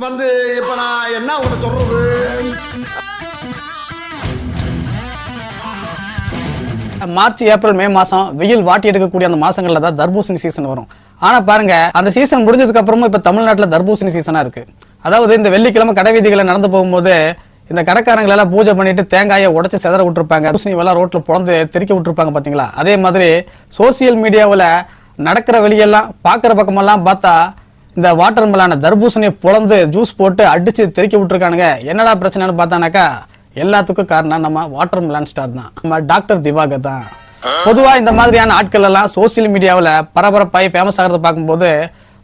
வந்து இப்ப நான் என்ன உங்களை சொல்றது? மார்ச் ஏப்ரல் மே மாசம் வெயில் வாட்டி எடுக்கக்கூடிய அந்த மாசங்கள்ல தான் தர்பூசணி சீசன் வரும். ஆனா பாருங்க, அந்த சீசன் முடிஞ்சதுக்கு அப்புறமும் இப்ப தமிழ்நாட்டுல தர்பூசணி சீசனா இருக்கு. அதாவது இந்த வெள்ளிக்கிழமை கடை வீதிகளை நடந்து போகும்போது இந்த கடைக்காரங்களை எல்லாம் பூஜை பண்ணிட்டு தேங்காயை உடைச்சு செதற விட்டுருப்பாங்க, தர்பூசணி எல்லாம் ரோட்ல புலந்து தெறிக்க விட்டுருப்பாங்க பாத்தீங்களா. அதே மாதிரி சோசியல் மீடியாவில் நடக்கிற வெளியெல்லாம் பாக்குற பக்கமெல்லாம் பார்த்தா இந்த வாட்டர் மெலான தர்பூசணியை புலந்து ஜூஸ் போட்டு அடிச்சு தெறிக்க விட்டுருக்கானுங்க. என்னடா பிரச்சனைன்னு பார்த்தானாக்கா எல்லாத்துக்கும் காரணம் நம்ம வாட்டர் மெலான் ஸ்டார் தான், நம்ம டாக்டர் திவாகர் தான். பொதுவா இந்த மாதிரியான ஆட்கள் எல்லாம் சோசியல் மீடியாவில் பரபரப்பாய் ஃபேமஸ் ஆகிறத பார்க்கும்போது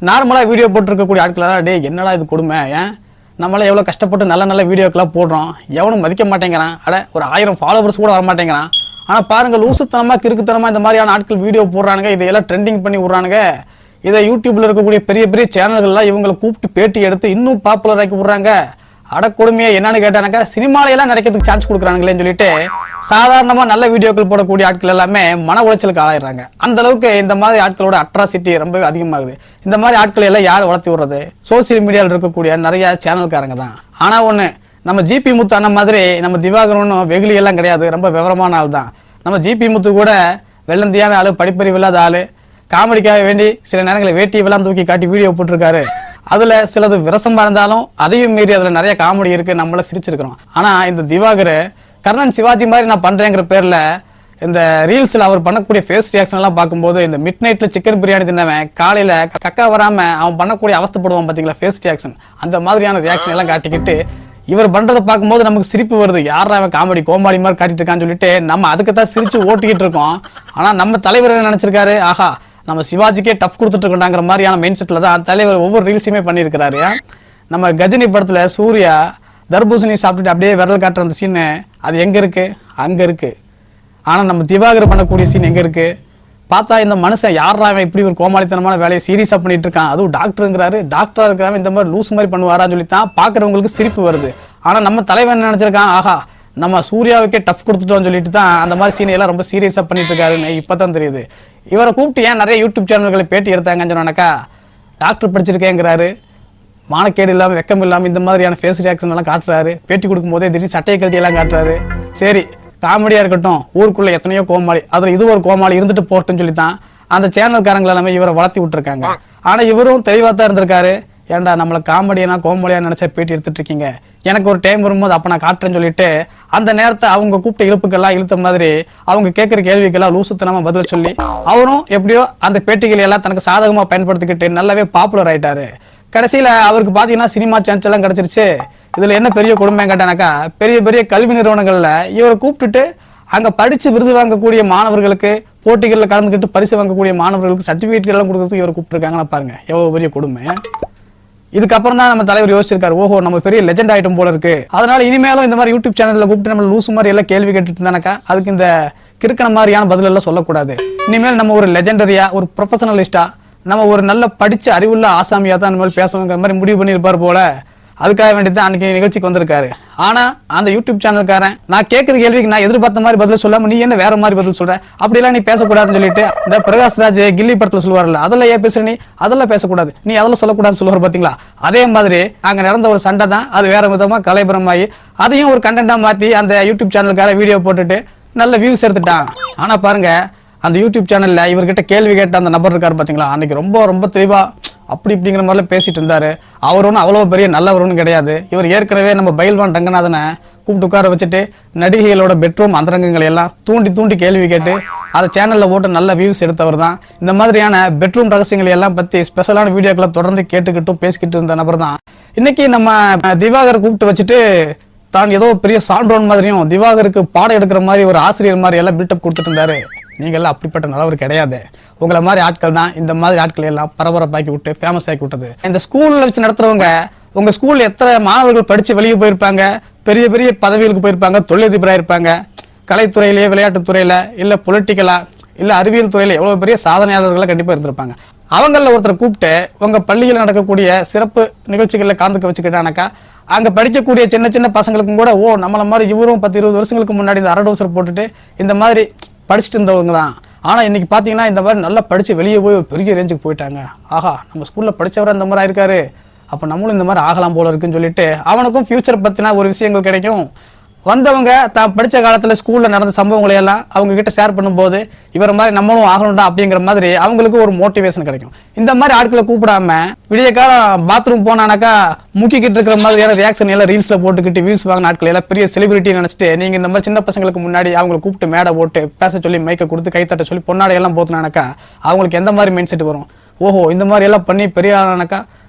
நார்மலா வீடியோ போட்டுருக்கக்கூடிய ஆட்கள் எல்லாம் டே என்னடா இது கொடுமை, ஏன் நம்மளாம் எவ்வளோ கஷ்டப்பட்டு நல்ல நல்ல வீடியோக்கெல்லாம் போடுறோம், எவனும் மதிக்க மாட்டேங்கிறான், அட ஒரு 1000 ஃபாலோவர்ஸ் கூட வர மாட்டேங்கிறான். ஆனால் பாருங்க லூசுத்தனமா கிறுக்குத்தனமா இந்த மாதிரியான ஆட்கள் வீடியோ போடுறானுங்க, இதையெல்லாம் ட்ரெண்டிங் பண்ணி விடுறானுங்க. இதை யூடியூப்ல இருக்கக்கூடிய பெரிய பெரிய சேனல்கள்லாம் இவங்களை கூப்பிட்டு பேட்டி எடுத்து இன்னும் பாப்புலர் ஆக்கி விடுறாங்க. அடக்கொடுமையா என்னன்னு கேட்டானாக்கா சினிமாலையெல்லாம் நடக்கிறதுக்கு சான்ஸ் கொடுக்குறானுங்களேன்னு சொல்லிட்டு சாதாரணமா நல்ல வீடியோக்கள் போடக்கூடிய ஆட்கள் எல்லாமே மன உளைச்சலுக்கு ஆளாயிடுறாங்க. அந்த அளவுக்கு இந்த மாதிரி ஆட்களோட அட்ராசிட்டி ரொம்பவே அதிகமாகுது. இந்த மாதிரி ஆட்கள் எல்லாம் யார் வளர்த்தி விடுறது? சோசியல் மீடியாவில் இருக்கக்கூடிய நிறைய சேனல்காரங்க தான். ஆனா ஒண்ணு, நம்ம ஜிபி முத்து அண்ணன் மாதிரி நம்ம திவாகர் ஒன்றும் வெகுளி எல்லாம் கிடையாது, ரொம்ப விவரமான ஆள் தான். நம்ம ஜிபி முத்து கூட வெள்ளந்தியான ஆளு, படிப்பறிவு இல்லாத ஆளு, காமெடிக்காக வேண்டி சில நேரங்களில் வேட்டியெல்லாம் தூக்கி காட்டி வீடியோ போட்டிருக்காரு. அதுல சிலது விரசமா இருந்தாலும் அதையும் மீறி அதுல நிறைய காமெடி இருக்கு, நம்மள சிரிச்சிருக்கிறோம். ஆனா இந்த திவாகர் கர்ணன் சிவாஜி மாதிரி நான் பண்றேங்கிற பேர்ல இந்த ரீல்ஸ்ல அவர் பண்ணக்கூடிய ஃபேஸ் ரியாக்ஷன் எல்லாம் பார்க்கும்போது இந்த மிட் நைட்ல சிக்கன் பிரியாணி தின்னவன் காலையில கக்கா வராம அவன் பண்ணக்கூடிய அவஸ்தைப்படுவான் பாத்தீங்களா ஃபேஸ் ரியாக்ஷன், அந்த மாதிரியான ரியாக்ஷன் எல்லாம் காட்டிக்கிட்டு இவர் பண்றதை பார்க்கும்போது நமக்கு சிரிப்பு வருது. யாரா அவன் காமெடி கோமாளி மாதிரி காட்டிட்டு இருக்கான்னு சொல்லிட்டு நம்ம அதுக்கு தான் சிரிச்சு ஓட்டிக்கிட்டு இருக்கோம். ஆனா நம்ம தலைவர் என்ன நினைச்சிருக்காரு, ஆஹா நம்ம சிவாஜிக்கே டஃப் கொடுத்துட்டு இருக்கோங்கிற மாதிரியான மைண்ட் செட்ல தான் தலைவர் ஒவ்வொரு ரீல்ஸுமே பண்ணியிருக்கிறாரு. நம்ம கஜினி படத்துல சூர்யா தர்பூசணி சாப்பிட்டுட்டு அப்படியே விரல் காட்டுற அந்த சீனு அது எங்க இருக்கு? அங்க இருக்கு. ஆனா நம்ம திவாகர் பண்ணக்கூடிய சீன் எங்க இருக்கு? பார்த்தா இந்த மனுஷன் யாரா இப்படி ஒரு கோமாளித்தனமான வேலையை சீரியஸா பண்ணிட்டு இருக்கான், அதுவும் டாக்டருங்கிறாரு, டாக்டரா இருக்கிறாங்க இந்த மாதிரி லூஸ் மாதிரி பண்ணுவாரான்னு சொல்லித்தான் பாக்குறவங்களுக்கு சிரிப்பு வருது. ஆனா நம்ம தலைவர் என்ன நினைச்சிருக்கான், ஆஹா நம்ம சூர்யாவுக்கே டஃப் கொடுத்துட்டோம்னு சொல்லிட்டு தான் அந்த மாதிரி சீனை எல்லாம் ரொம்ப சீரியஸா பண்ணிட்டு இருக்காருன்னு இப்பதான் தெரியுது. இவரை கூப்பிட்டு ஏன் நிறைய யூடியூப் சேனல்களை பேட்டி எடுத்தாங்கன்னு சொன்னாக்கா, டாக்டர் படிச்சிருக்கேங்கிறாரு, மானக்கேடு இல்லாம வெக்கம் இல்லாம இந்த மாதிரியான ஃபேஸ் ரியாக்ஷன் எல்லாம் காட்டுறாரு, பேட்டி கொடுக்கும் போதே திடீர்னு சட்டையை கட்டி எல்லாம் காட்டுறாரு. சரி காமெடியா இருக்கட்டும், ஊருக்குள்ள எத்தனையோ கோமாளி, அதுல இது ஒரு கோமாளி இருந்துட்டு போட்டுன்னு சொல்லித்தான் அந்த சேனல்காரங்களை எல்லாமே இவரை வளர்த்தி விட்டுருக்காங்க. ஆனா இவரும் தெளிவா தான் இருந்திருக்காரு, ஏன்டா நம்மள காமெடியா கோமாளியா நினைச்சா பேட்டி எடுத்துட்டு இருக்கீங்க, எனக்கு ஒரு டைம் வரும்போது அப்ப நான் காட்டுறேன்னு சொல்லிட்டு அந்த நேரத்தை அவங்க கூப்பிட்ட இழுப்புக்கெல்லாம் இழுத்த மாதிரி அவங்க கேட்கிற கேள்விக்கெல்லாம் லூசுத்தனமா பதில் சொல்லி அவரும் எப்படியோ அந்த பேட்டிகளை எல்லாம் தனக்கு சாதகமா பயன்படுத்திக்கிட்டு நல்லாவே பாப்புலர் ஆயிட்டாரு. கடைசியில அவருக்கு பாத்தீங்கன்னா சினிமா சான்ஸ் எல்லாம் கிடைச்சிருச்சு. இதுல என்ன பெரிய கொடுமை கேட்டானாக்கா, பெரிய பெரிய கல்வி நிறுவனங்கள்ல இவரை கூப்பிட்டுட்டு அங்க படிச்சு விருது வாங்கக்கூடிய மாணவர்களுக்கு, போட்டிகளில் கலந்துக்கிட்டு பரிசு வாங்கக்கூடிய மாணவர்களுக்கு சர்டிபிகேட் எல்லாம் கொடுக்கறதுக்கு இவரை கூப்பிட்டுருக்காங்கன்னா பாருங்க எவ்வளவு பெரிய கொடுமை. இதுக்கப்புறம் தான் நம்ம தலைவர் யோசிச்சிருக்காரு, ஓஹோ நம்ம பெரிய லெஜெண்ட் ஆயிட்டம் போல இருக்கு, அதனால இனிமேலும் இந்த மாதிரி யூடியூப் சேனல்ல கூப்பிட்டு நம்ம லூசு மாதிரி எல்லாம் கேள்வி கேட்டுட்டு இருந்தானாக்கா அதுக்கு இந்த கிறுக்கன மாதிரியான பதில் எல்லாம் சொல்லக்கூடாது. இனிமேல் நம்ம ஒரு லெஜெண்டரியா, ஒரு ப்ரொஃபஷனலிஸ்டா, நம்ம ஒரு நல்ல படிச்ச அறிவுள்ள ஆசாமியா தான் நம்ம பேசணுங்கிற மாதிரி முடிவு பண்ணியிருப்பார் போல. அதுக்காக வேண்டியதான் அன்னைக்கு நிகழ்ச்சிக்கு வந்திருக்காரு. ஆனா அந்த யூடியூப் சேனல்காரன் நான் கேட்கிற கேள்விக்கு நான் எதிர்பார்த்த மாதிரி பதில் சொல்லாம நீ என்ன வேற மாதிரி பதில் சொல்ற, அப்படிலாம் நீ பேசக்கூடாதுன்னு சொல்லிட்டு இந்த பிரகாஷ்ராஜ் கில்லி படத்துல சொல்லுவார்ல, அதெல்லாம் ஏன் பேசுற நீ, அதெல்லாம் பேசக்கூடாது, நீ அதெல்லாம் சொல்லக்கூடாதுன்னு சொல்லுவார் பாத்தீங்களா. அதே மாதிரி அங்க நடந்த ஒரு சண்டை தான் அது வேற விதமா கலைபுரமாயி அதையும் ஒரு கண்டென்ட்டா மாத்தி அந்த யூடியூப் சேனல்கார வீடியோ போட்டுட்டு நல்ல வியூஸ் எடுத்துட்டான். ஆனா பாருங்க அந்த யூடியூப் சேனல்ல இவர்கிட்ட கேள்வி கேட்ட அந்த நபர் இருக்காரு பாத்தீங்களா, அன்னைக்கு ரொம்ப ரொம்ப தெளிவா அப்படி இப்படிங்கிற மாதிரிலாம் பேசிட்டு இருந்தாரு. அவர் ஒன்றும் அவ்வளோ பெரிய நல்லவரும் கிடையாது. இவர் ஏற்கனவே நம்ம பயில்வான் ரங்கநாதனை கூப்பிட்டு உட்கார வச்சுட்டு நடிகைகளோட பெட்ரூம் அந்தரங்கங்களை எல்லாம் தூண்டி தூண்டி கேள்வி கேட்டு அதை சேனல்ல போட்டு நல்ல வியூஸ் எடுத்தவர் தான். இந்த மாதிரியான பெட்ரூம் ரகசியங்களை எல்லாம் பத்தி ஸ்பெஷலான வீடியோக்களை தொடர்ந்து கேட்டுக்கிட்டும் பேசிக்கிட்டு இருந்த நபர் தான். இன்னைக்கு நம்ம திவாகர் கூப்பிட்டு வச்சுட்டு தான் ஏதோ பெரிய சான்றோன் மாதிரியும் திவாகருக்கு பாடம் எடுக்கிற மாதிரி ஒரு ஆசிரியர் மாதிரி எல்லாம் பில்டப் கொடுத்துட்டு இருந்தாரு. நீங்க எல்லாம் அப்படிப்பட்ட நல்லவர் கிடையாது. உங்களை மாதிரி ஆட்கள் தான் இந்த மாதிரி ஆட்கள் எல்லாம் பரபரப்பாக்கி விட்டு ஃபேமஸ் ஆக்கி விட்டது. இந்த ஸ்கூல்ல வச்சு நடத்துறவங்க உங்க ஸ்கூல்ல எத்தனை மாணவர்கள் படிச்சு வெளியே போயிருப்பாங்க, பெரிய பெரிய பதவிகளுக்கு போயிருப்பாங்க, தொழிலதிபராக இருப்பாங்க, கலைத்துறையிலேயே, விளையாட்டுத்துறையில, இல்ல பொலிட்டிக்கலா, இல்ல அறிவியல் துறையில எவ்வளவு பெரிய சாதனையாளர்களா கண்டிப்பா இருந்திருப்பாங்க. அவங்கள ஒருத்தரை கூப்பிட்டு உங்க பள்ளியில் நடக்கக்கூடிய சிறப்பு நிகழ்ச்சிகள்ல கலந்துக்க வச்சுக்கிட்டானாக்கா அங்க படிக்கக்கூடிய சின்ன சின்ன பசங்களுக்கும் கூட ஓ நம்மள மாதிரி இவரும் 10-20 வருஷங்களுக்கு முன்னாடி இந்த அரடோசர் போட்டுட்டு இந்த மாதிரி படிச்சுட்டு இருந்தவங்க தான், ஆனா இன்னைக்கு பாத்தீங்கன்னா இந்த மாதிரி நல்லா படிச்சு வெளியே போய் ஒரு பெரிய ரேஞ்சுக்கு போயிட்டாங்க. ஆஹா, நம்ம ஸ்கூல்ல படிச்சவரை இந்த மாதிரி ஆயிருக்காரு, அப்ப நம்மளும் இந்த மாதிரி ஆகலாம் போல இருக்குன்னு சொல்லிட்டு அவனுக்கும் ஃபியூச்சர் பத்தின ஒரு விஷயங்கள் கிடைக்கும். வந்தவங்க தான் படிச்ச காலத்துல ஸ்கூல்ல நடந்த சம்பவங்களை எல்லாம் அவங்க கிட்ட ஷேர் பண்ணும்போது இவர மாதிரி நம்மளும் ஆகணும்டா அப்படிங்கிற மாதிரி அவங்களுக்கு ஒரு மோட்டிவேஷன் கிடைக்கும். இந்த மாதிரி ஆட்களை கூப்பிடாம விடிய காலம் பாத்ரூம் போனானாக்கா முக்கிக்கிட்டு இருக்கிற மாதிரியான ரியாக்ஷன் எல்லாம் ரீல்ஸ்ல போட்டுக்கிட்டு வியூஸ் வாங்கின ஆட்கள் எல்லாம் பெரிய செலிபிரிட்டி நினைச்சிட்டு நீங்க இந்த மாதிரி சின்ன பசங்களுக்கு முன்னாடி அவங்களை கூப்பிட்டு மேடை போட்டு பேச சொல்லி மைக்க கொடுத்து கைத்தட்ட சொல்லி பொன்னாடை எல்லாம் போத்துனானாக்கா அவங்களுக்கு எந்த மாதிரி மைண்ட் செட் வரும்? ஓஹோ, இந்த மாதிரி எல்லாம் பண்ணி பெரிய ஆனானாக்கா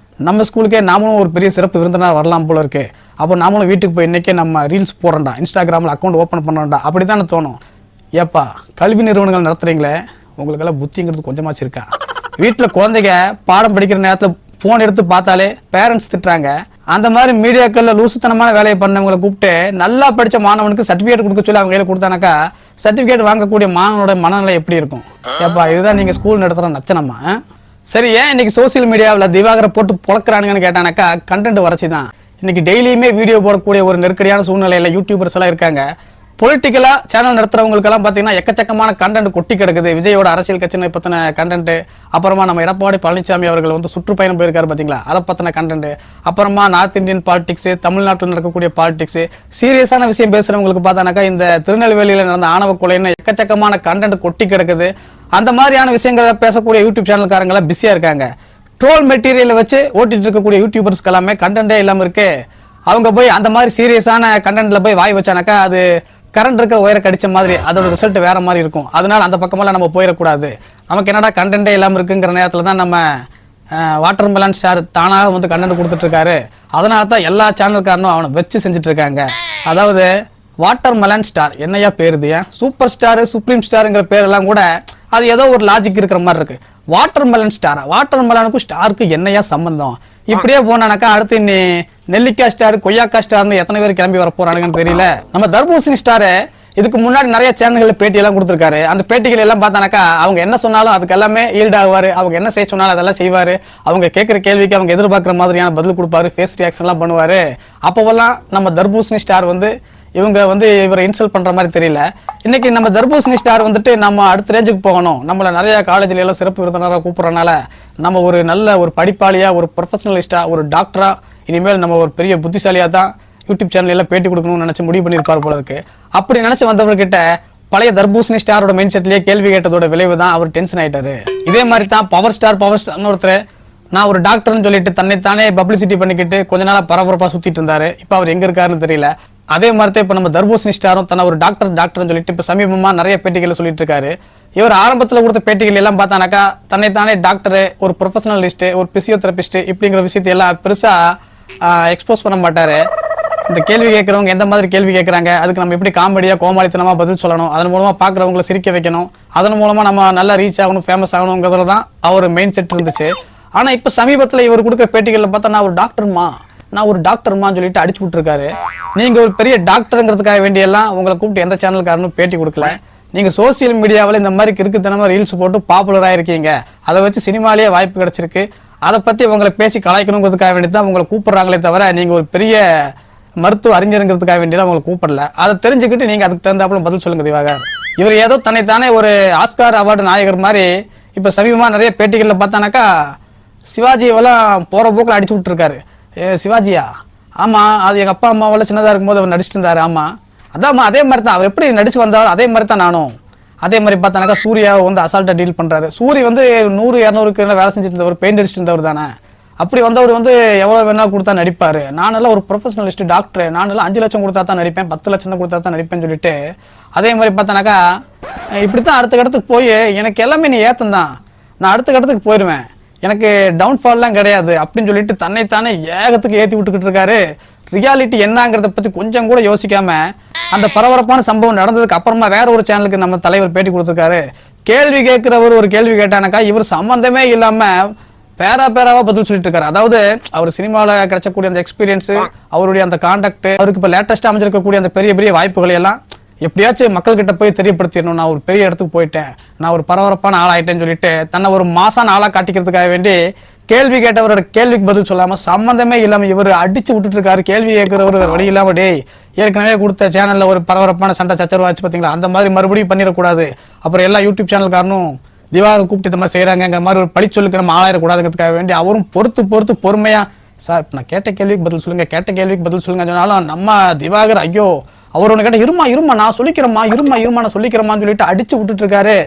நம்ம ஸ்கூலுக்கே நாமளும் ஒரு பெரிய சிறப்பு விருந்தினர் வரலாம் போல இருக்கு, அப்போ நாமளும் வீட்டுக்கு போய் இன்னைக்கே நம்ம ரீல்ஸ் போடுறோம்டா, இன்ஸ்டாகிராமில் அக்கௌண்ட் ஓப்பன் பண்ணுறோம்டா அப்படித்தானே தோணும். ஏப்பா, கல்வி நிறுவனங்கள் நடத்துறீங்களே, உங்களுக்கெல்லாம் புத்திங்கிறது கொஞ்சமாச்சு இருக்கா? வீட்டில் குழந்தைங்க பாடம் படிக்கிற நேரத்தில் ஃபோன் எடுத்து பார்த்தாலே பேரண்ட்ஸ் திட்டுறாங்க. அந்த மாதிரி மீடியாக்கள்ல லூசுத்தனமான வேலையை பண்ணவங்களை கூப்பிட்டு நல்லா படிச்ச மாணவனுக்கு சர்டிஃபிகேட் கொடுக்க சொல்லி அவங்க கையில் கொடுத்தானாக்கா சர்டிஃபிகேட் வாங்கக்கூடிய மாணவனோட மனநிலை எப்படி இருக்கும்? ஏப்பா, இதுதான் நீங்க ஸ்கூல் நடத்துற நச்சனமா? சரி, ஏன் இன்னைக்கு சோசியல் மீடியாவில் திவாகரை போட்டு பொழக்கிறானுங்கன்னு கேட்டானாக்கா கண்டென்ட் வறட்சி தான். இன்னைக்கு டெய்லியுமே வீடியோ போடக்கூடிய ஒரு நெருக்கடியான சூழ்நிலையில யூடியூபர்ஸ் எல்லாம் இருக்காங்க. பொலிட்டிக்கலா சேனல் நடத்துறவங்களுக்கு எல்லாம் பாத்தீங்கன்னா எக்கச்சக்கமான கண்டென்ட் கொட்டி கிடக்குது. விஜயோட அரசியல் கட்சியை பத்தின கண்டென்ட், அப்புறமா நம்ம எடப்பாடி பழனிசாமி அவர்கள் வந்து சுற்றுப்பயணம் போயிருக்காரு பாத்தீங்களா, அதை பத்தின கண்டென்ட், அப்புறமா நார்த் இந்தியன் பாலிடிக்ஸ், தமிழ்நாட்டில் நடக்கக்கூடிய பாலிடிக்ஸ், சீரியஸான விஷயம் பேசுறவங்களுக்கு பார்த்தானாக்கா இந்த திருநெல்வேலியில நடந்த ஆணவ கொலைன்னு எக்கச்சக்கமான கண்டென்ட் கொட்டி கிடக்குது. அந்த மாதிரியான விஷயங்களை பேசக்கூடிய யூடியூப் சேனல்காரங்க எல்லாம் பிஸியா இருக்காங்க. ட்ரோல் மெட்டீரியலை வச்சு ஓட்டிட்டு இருக்கக்கூடிய யூடியூபர்ஸ்க்கு எல்லாமே கண்டென்ட்டே இல்லாம இருக்கு. அவங்க போய் அந்த மாதிரி சீரியஸான கண்டென்ட்ல போய் வாய் வச்சானாக்கா அது கரண்ட் இருக்கிற ஒயரை கடிச்ச மாதிரி, அதோட ரிசல்ட் வேற மாதிரி இருக்கும். அதனால அந்த பக்கமெல்லாம் நம்ம போயிடக்கூடாது. நமக்கு என்னடா கண்டென்ட்டே இல்லாம இருக்குங்கிற நேரத்துல தான் நம்ம வாட்டர் மெலன் ஸ்டார் தானாக வந்து கண்டென்ட் கொடுத்துட்டு இருக்காரு. அதனால தான் எல்லா சேனல்காரனும் அவனை வச்சு செஞ்சுட்டு இருக்காங்க. அதாவது வாட்டர் மெலன் ஸ்டார் என்னையா பேருது, சூப்பர் ஸ்டார் சுப்ரீம் ஸ்டாருங்கிற பேரெல்லாம் கூட அது ஏதோ ஒரு லாஜிக் இருக்கிற மாதிரி இருக்கு. வாட்டர் மெலன் ஸ்டாரா? வாட்டர் மெலனுக்கும் ஸ்டாருக்கு என்னையா சம்பந்தம்? இப்படியே போனானாக்கா அடுத்து நீ நெல்லிக்காய் ஸ்டார் கொய்யாக்கா ஸ்டார்னு எத்தனை பேர் கிளம்பி வர போறானுங்கன்னு தெரியல. நம்ம தர்பூசணி ஸ்டாரு இதுக்கு முன்னாடி நிறைய சேனல்கள் பேட்டி எல்லாம் கொடுத்திருக்காரு. அந்த பேட்டிகள் எல்லாம் பார்த்தானாக்கா அவங்க என்ன சொன்னாலும் அதுக்கு எல்லாமே ஈல்ட் ஆகுவாரு. அவங்க என்ன செய்ய சொன்னாலும் அதெல்லாம் செய்வாரு. அவங்க கேட்கிற கேள்விக்கு அவங்க எதிர்பார்க்கிற மாதிரியான பதில் கொடுப்பாரு. ஃபேஸ் ரியாக்ஷன் எல்லாம் பண்ணுவாரு. அப்போவெல்லாம் நம்ம தர்பூசணி ஸ்டார் வந்து இவங்க வந்து இவரை இன்சல்ட் பண்ற மாதிரி தெரியல. இன்னைக்கு நம்ம தர்பூசணி ஸ்டார் வந்துட்டு நம்ம அடுத்த ரேஞ்சுக்கு போகணும், நம்மள நிறைய காலேஜ்ல எல்லாம் சிறப்பு விருந்தினராக கூப்பிடுறதுனால நம்ம ஒரு நல்ல ஒரு படிப்பாளியா, ஒரு ப்ரொஃபஷனலிஸ்டா, ஒரு டாக்டரா, இனிமேல் நம்ம ஒரு பெரிய புத்திசாலியா தான் யூடியூப் சேனல் எல்லாம் பேட்டி கொடுக்கணும்னு நினைச்சு முடிவு பண்ணியிருப்பாரு போல இருக்கு. அப்படி நினைச்சு வந்தவர்கிட்ட பழைய தர்பூசணி ஸ்டாரோட மைண்ட் செட்லயே கேள்வி கேட்டதோட விளைவு தான் அவர் டென்ஷன் ஆயிட்டாரு. இதே மாதிரி தான் பவர் ஸ்டார் ஒருத்தர் நான் ஒரு டாக்டர்னு சொல்லிட்டு தன்னைத்தானே பப்ளிசிட்டி பண்ணிக்கிட்டு கொஞ்ச நாளா பரபரப்பா சுத்திட்டு இருந்தாரு. இப்ப அவர் எங்க இருக்காருன்னு தெரியல. அதே மாதிரி இப்ப நம்ம தர்பூசணி ஸ்டாரும் தன்னை ஒரு டாக்டர்னு சொல்லிட்டு இப்ப சமீபமா நிறைய பேட்டிகளை சொல்லிட்டு இருக்காரு. இவர் ஆரம்பத்துல கொடுத்த பேட்டிகள் எல்லாம் பார்த்தானாக்கா தன்னைத்தானே டாக்டர், ஒரு ப்ரொஃபஷனலிஸ்ட், ஒரு பிசியோதெரபிஸ்ட் இப்படிங்கிற விஷயத்தை எல்லாம் பெருசா எக்ஸ்போஸ் பண்ண மாட்டாரு. இந்த கேள்வி கேட்கறவங்க எந்த மாதிரி கேள்வி கேட்கறாங்க, அதுக்கு நம்ம எப்படி காமெடியா கோமாளித்தனமா பதில் சொல்லணும், அதன் மூலமா பாக்குறவங்களை சிரிக்க வைக்கணும், அதன் மூலமா நம்ம நல்லா ரீச் ஆகணும், ஃபேமஸ் ஆகணுங்கிறதுல தான் அவர் மெயின் செட் இருந்துச்சு. ஆனா இப்ப சமீபத்துல இவர் கொடுக்குற பேட்டிகள்ல பார்த்தா நான் ஒரு டாக்டர்மா சொல்லிட்டு அடிச்சு விட்டுருக்காரு. நீங்க ஒரு பெரிய டாக்டருங்கிறதுக்காக வேண்டியெல்லாம் உங்களை கூப்பிட்டு எந்த சேனல்காரனும் பேட்டி கொடுக்கல. நீங்க சோசியல் மீடியாவில் இந்த மாதிரி கிறுக்குத்தனமா ரீல்ஸ் போட்டு பாப்புலரா இருக்கீங்க. அதை வச்சு சினிமாலேயே வாய்ப்பு கிடைச்சிருக்கு. அதை பத்தி உங்களை பேசி கலாய்க்கணுங்கிறதுக்காக வேண்டியதான் உங்களை கூப்பிடுறாங்களே தவிர நீங்க ஒரு பெரிய மருத்துவ அறிஞருங்கிறதுக்காக வேண்டியதான் உங்களை கூப்பிடல. அதை தெரிஞ்சுக்கிட்டு நீங்க அதுக்கு தகுந்தாப்புல பதில் சொல்லுங்க திவாகர். இவர் ஏதோ தன்னைத்தானே ஒரு ஆஸ்கார் அவார்டு நாயகர் மாதிரி இப்ப சமீபமா நிறைய பேட்டிகள்ல பார்த்தானாக்கா சிவாஜியெல்லாம் போற போக்கில் அடிச்சு விட்டுருக்காரு. சிவாஜியா? ஆமா, அது எங்க அப்பா அம்மாவெல்லாம் சின்னதா இருக்கும்போது அவர் நடிச்சுட்டு இருந்தாரு. ஆமா, அதாம்மா, அதே மாதிரி தான் அவர் எப்படி நடிச்சு வந்தாலும் அதே மாதிரி தான் நானும். அதே மாதிரி பார்த்தானாக்கா சூர்யா வந்து அசால்ட்டா டீல் பண்றாரு. சூரிய வந்து 100-200 வேலை செஞ்சுட்டு இருந்தவர், பெயிண்ட் அடிச்சுட்டு இருந்தவர் தானே. அப்படி வந்தவர் வந்து எவ்வளவு வேணா கொடுத்தா நடிப்பாரு. நானெல்லாம் ஒரு ப்ரொஃபஷனலிஸ்ட் டாக்டர், நானெல்லாம் 5 லட்சம் கொடுத்தா தான் நடிப்பேன், 10 லட்சம் தான் கொடுத்தா தான் நடிப்பேன்னு சொல்லிட்டு அதே மாதிரி பார்த்தானாக்கா இப்படித்தான் அடுத்த கட்டத்துக்கு போய் எனக்கு எல்லாமே நீ ஏத்தம் தான், நான் அடுத்த கட்டத்துக்கு போயிடுவேன், எனக்கு டவுன்ஃபால்லாம் கிடையாது அப்படின்னு சொல்லிட்டு தன்னைத்தானே ஏகத்துக்கு ஏத்தி விட்டுக்கிட்டு இருக்காரு. ரியாலிட்டி என்னங்கிறத பத்தி கொஞ்சம் கூட யோசிக்காம அந்த பரபரப்பான சம்பவம் நடந்ததுக்கு அப்புறமா வேற ஒரு சேனலுக்கு நம்ம தலைவர் பேட்டி கொடுத்திருக்காரு. கேள்வி கேட்கிறவர் ஒரு கேள்வி கேட்டானாக்கா இவர் சம்பந்தமே இல்லாம பேராவா பதில் சொல்லிட்டு இருக்காரு. அதாவது அவர் சினிமாவில் கிடைச்சக்கூடிய அந்த எக்ஸ்பீரியன்ஸ், அவருடைய அந்த கான்டாக்ட், அவருக்கு இப்ப லேட்டஸ்டா அமைஞ்சிருக்கக்கூடிய அந்த பெரிய பெரிய வாய்ப்புகளை எல்லாம் எப்படியாச்சும் மக்கள் கிட்ட போய் தெரியப்படுத்திடணும், நான் ஒரு பெரிய இடத்துக்கு போயிட்டேன், நான் ஒரு பரபரப்பான ஆளாயிட்டேன்னு சொல்லிட்டு தன்னை ஒரு மாசான ஆளா காட்டிக்கிறதுக்காக வேண்டி கேள்வி கேட்டவரோட கேள்விக்கு பதில் சொல்லாம சம்பந்தமே இல்லாம இவர் அடிச்சு விட்டுட்டு இருக்காரு. கேள்வி கேட்கிறவர் வழி இல்லாம டேய் ஏற்கனவே கொடுத்த சேனல்ல ஒரு பரபரப்பான சண்டை சச்சரவு ஆச்சு பாத்தீங்களா, அந்த மாதிரி மறுபடியும் பண்ணிடக்கூடாது. அப்புறம் எல்லா யூடியூப் சேனல்காரனும் திவாகர் கூப்பிட்டு இந்த மாதிரி செய்யறாங்கிற மாதிரி ஒரு பழி சொல்லுக்கு நம்ம ஆளாயிடக்கூடாதுங்கிறதுக்காக வேண்டி அவரும் பொறுத்து பொறுமையா சார் நான் கேட்ட கேள்விக்கு பதில் சொல்லுங்க சொன்னாலும் நம்ம திவாகர் ஐயோ அவர் ஒன்று கேட்ட இருமா நான் சொல்லிக்கிறேம்மா நான் சொல்லிக்கிறேம்மான்னு சொல்லிட்டு அடிச்சு விட்டுட்டு இருக்காரு.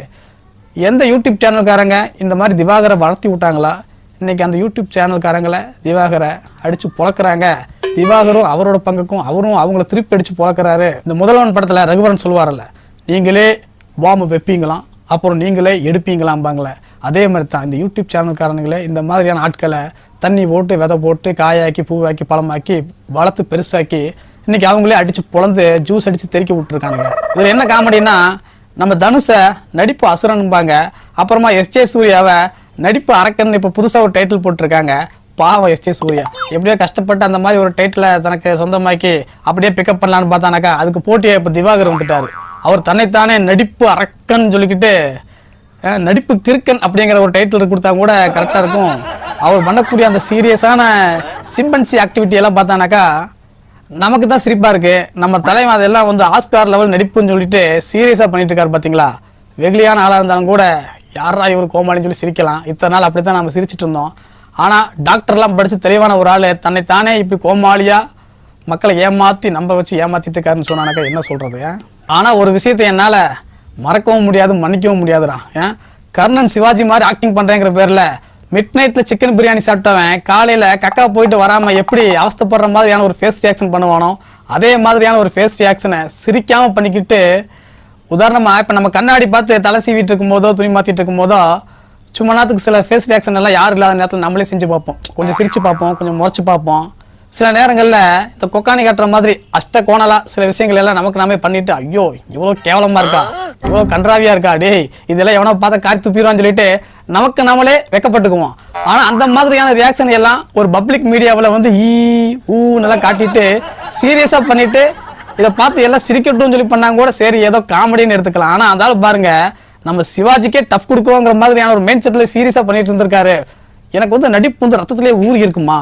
எந்த யூடியூப் சேனல்காரங்க இந்த மாதிரி திவாகரை வளர்த்தி விட்டாங்களா? இன்னைக்கு அந்த யூடியூப் சேனல்காரங்களை திவாகரை அடிச்சு பொழக்கிறாங்க. திவாகரும் அவரோட பங்குக்கும் அவரும் அவங்கள திருப்பி அடிச்சு பொழக்கிறாரு. இந்த முதல்வன் படத்துல ரகுவரன் சொல்லுவார்ல, நீங்களே பாம்பு வைப்பீங்களாம் அப்புறம் நீங்களே எடுப்பீங்களாம்பாங்களே, அதே மாதிரி தான் இந்த யூடியூப் சேனல்காரங்களே இந்த மாதிரியான ஆட்களை தண்ணி போட்டு விதை போட்டு காயாக்கி பூவாக்கி பழமாக்கி வளர்த்து பெருசாக்கி இன்னைக்கு அவங்களே அடிச்சு பொழந்து ஜூஸ் அடிச்சு தெறிக்க விட்டுருக்கானுங்க. இதுல என்ன காமெடினா, நம்ம தனுஷை நடிப்பு அசுரன்பாங்க, அப்புறமா எஸ்ஜே சூர்யாவை நடிப்பு அரக்கன் இப்ப புதுசா ஒரு டைட்டில் போட்டிருக்காங்க. பாவம் எஸ்ஜே சூர்யா எப்படியோ கஷ்டப்பட்டு அந்த மாதிரி ஒரு டைட்டிலை தனக்கு சொந்தமாக்கி அப்படியே பிக்கப் பண்ணலான்னு பார்த்தானாக்கா அதுக்கு போட்டியை இப்ப திவாகர் வந்துட்டாரு. அவர் தன்னைத்தானே நடிப்பு அரக்கன் சொல்லிக்கிட்டு நடிப்பு கிறுக்கன் அப்படிங்கிற ஒரு டைட்டில் கொடுத்தா கூட கரெக்டா இருக்கும். அவர் பண்ணக்கூடிய அந்த சீரியஸான சிம்பன்சி ஆக்டிவிட்டி எல்லாம் பார்த்தானாக்கா நமக்கு தான் சிரிப்பா இருக்கு. நம்ம தலைவன் அதெல்லாம் வந்து ஆஸ்கார் லெவல் நடிப்புன்னு சொல்லிட்டு சீரியஸா பண்ணிட்டு இருக்காரு பாத்தீங்களா. வெகுளியான ஆளா இருந்தாலும் கூட யாரா இவர் கோமாளின்னு சொல்லி சிரிக்கலாம். இத்தனை நாள் அப்படித்தான் நம்ம சிரிச்சிட்டு இருந்தோம். ஆனா டாக்டர்லாம் படிச்சு தெளிவான ஒரு ஆளு தன்னைத்தானே இப்படி கோமாளியா மக்களை ஏமாத்தி நம்ப வச்சு ஏமாத்திட்டு இருக்காருன்னு சொன்னானாக்கா என்ன சொல்றது? ஆனா ஒரு விஷயத்தை என்னால மறக்கவும் முடியாது மன்னிக்கவும் முடியாதுடா. கர்ணன் சிவாஜி மாதிரி ஆக்டிங் பண்றேங்கிற பேர்ல மிட் நைட்ல சிக்கன் பிரியாணி சாப்பிட்டவன் காலையில கக்கா போயிட்டு வராம எப்படி அவஸ்தப்படுற மாதிரியான ஒரு ஃபேஸ் ரியாக்ஷன் பண்ணுவானோ அதே மாதிரியான ஒரு ஃபேஸ் ரியாக்ஷனை சிரிக்காம பண்ணிக்கிட்டு, உதாரணமா இப்ப நம்ம கண்ணாடி பார்த்து தலை சீவிட்டு இருக்கும் போதோ துணி மாத்திட்டு இருக்கும் போதோ சும்மா நேரத்துக்கு சில ஃபேஸ் ரியாக்ஷன் எல்லாம் யாரும் இல்லாத நேரத்தில் நம்மளே செஞ்சு பார்ப்போம். கொஞ்சம் சிரிச்சு பார்ப்போம், கொஞ்சம் முறைச்சு பார்ப்போம். சில நேரங்கள்ல இந்த கொக்கானி காட்டுற மாதிரி அஷ்ட கோணலா சில விஷயங்கள் எல்லாம் நமக்கு நாமே பண்ணிட்டு ஐயோ இவ்வளவு கேவலமா இருக்கா, இவ்வளவு கன்றாவியா இருக்கா, டேய் இதெல்லாம் எவனோ பார்த்தா காரி துப்பிடுவான்னு சொல்லிட்டு நமக்கு நம்மளே வெக்கப்பட்டுக்குவோம். ஆனா அந்த மாதிரியான ரியாக்ஷன் எல்லாம் ஒரு பப்ளிக் மீடியாவில் வந்து ஊன்னெல்லாம் காட்டிட்டு சீரியஸா பண்ணிட்டு இதை பார்த்து எல்லாம் சிரிக்கட்டும் சொல்லி பண்ணாங்க கூட சரி ஏதோ காமெடின்னு எடுத்துக்கலாம். ஆனா அதால பாருங்க நம்ம சிவாஜிக்கே டஃப் கொடுக்குறோங்கிற மாதிரியான ஒரு மைண்ட் செட்ல சீரியஸா பண்ணிட்டு இருந்திருக்காரு. எனக்கு வந்து நடிப்பு வந்து ரத்தத்திலே ஊறி இருக்குமா,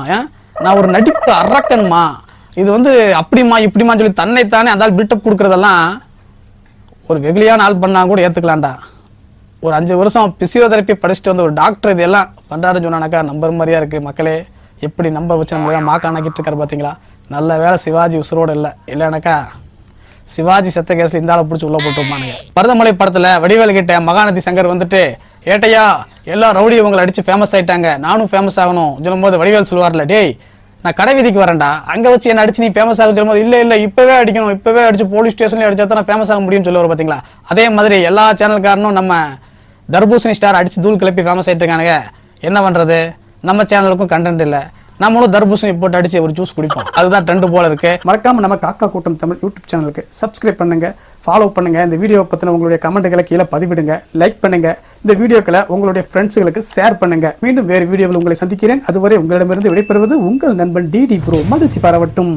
நான் ஒரு நடிப்பு அரக்கன்மா, இது வந்து அப்படிமா இப்படிமா சொல்லி தன்னைத்தானே அதால் பில்டப் கொடுக்கறதெல்லாம் ஒரு வெகுளியான ஆள் பண்ணா கூட ஏத்துக்கலாம்டா. ஒரு 5 வருஷம் பிசியோதெரப்பி படிச்சுட்டு வந்து ஒரு டாக்டர் இது எல்லாம் பண்றாருன்னு சொன்னானாக்கா நம்பர் மாதிரியா இருக்கு. மக்களே எப்படி நம்ப வச்சு நம்ம மாக்கானாக்கிட்டு இருக்காரு பாத்தீங்களா. நல்ல வேலை சிவாஜி உசுரோடு இல்லைனாக்கா சிவாஜி செத்த கேஸ்ல இந்த ஆளை பிடிச்சி உள்ள போட்டுருப்பானுங்க. பரதமலை படத்துல வடிவேலு கிட்ட மகாநதி சங்கர் வந்துட்டு ஏட்டையா எல்லா ரவுடியும் உங்களை அடிச்சு ஃபேமஸ் ஆயிட்டாங்க, நானும் ஃபேமஸ் ஆகணும் சொல்லும் போது வடிவேல் சொல்லுவார்ல, டேய் நான் கடை வீதிக்கு வரேன்டா, அங்க வச்சு என்ன அடிச்சு நீ ஃபேமஸ் ஆகும் சொல்லும் போது இல்ல இப்பவே அடிக்கணும், இப்பவே அடிச்சு போலீஸ் ஸ்டேஷன்ல அடிச்சா தான் ஃபேமஸ் ஆக முடியும்னு சொல்லுவார் பாத்தீங்களா. அதே மாதிரி எல்லா சேனல்காரனும் நம்ம தர்பூசணி ஸ்டார் அடிச்சு தூள் கிளப்பி ஃபேமஸ் ஆயிட்டு இருக்கானுங்க. என்ன பண்றது, நம்ம சேனலுக்கும் கண்டென்ட் இல்லை, நம்மளும் தர்பூசணி போட்டு அடிச்சு ஒரு ஜூஸ் குடிப்போம். அதுதான் ட்ரெண்ட் போல இருக்கு. மறக்காம நம்ம காக்கா கூட்டம் தமிழ் யூடியூப் சேனலுக்கு சப்ஸ்கிரைப் பண்ணுங்க, ஃபாலோ பண்ணுங்க. இந்த வீடியோ பத்தின உங்களுடைய கமெண்ட்களை கீழே பதிவிடுங்க, லைக் பண்ணுங்க. இந்த வீடியோக்களை உங்களுடைய ஃப்ரெண்ட்ஸுகளுக்கு ஷேர் பண்ணுங்க. மீண்டும் வேறு வீடியோவில் உங்களை சந்திக்கிறேன். அதுவரை உங்களிடமிருந்து விடைபெறுவது உங்கள் நண்பன் டிடி ப்ரோ. மகிழ்ச்சி பரவட்டும்.